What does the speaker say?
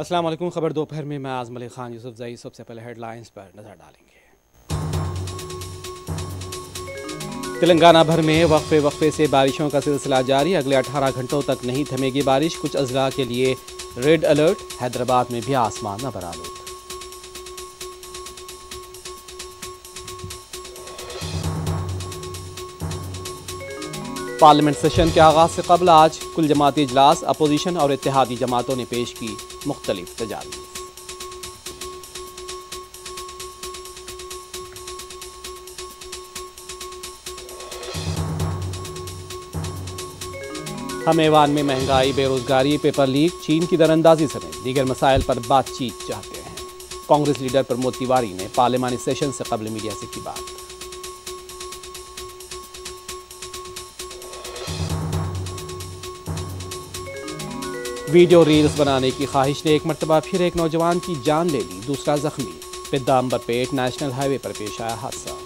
अस्सलाम वालेकुम। खबर दोपहर में मैं आज़म अली खान यूसुफ जई। सबसे पहले हेडलाइंस पर नजर डालेंगे। तेलंगाना भर में वक्फे से बारिशों का सिलसिला जारी। अगले 18 घंटों तक नहीं थमेगी बारिश। कुछ अजला के लिए रेड अलर्ट। हैदराबाद में भी आसमान अबरालूद। पार्लियामेंट सेशन के आगाज से कबल आज कुल जमाती इजलास। अपोजिशन और इत्तेहादी जमातों ने पेश की मुख्तलिफ तजावीज़। हम ऐवान में महंगाई, बेरोजगारी, पेपर लीक, चीन की दरअंदाजी समेत दीगर मसाइल पर बातचीत चाहते हैं। कांग्रेस लीडर प्रमोद तिवारी ने पार्लियामानी सेशन से कबल मीडिया से की बात। वीडियो रील्स बनाने की ख्वाहिश ने एक मरतबा फिर एक नौजवान की जान ले ली, दूसरा जख्मी। पिद्दा अंबरपेट नेशनल हाईवे पर पेश आया हादसा।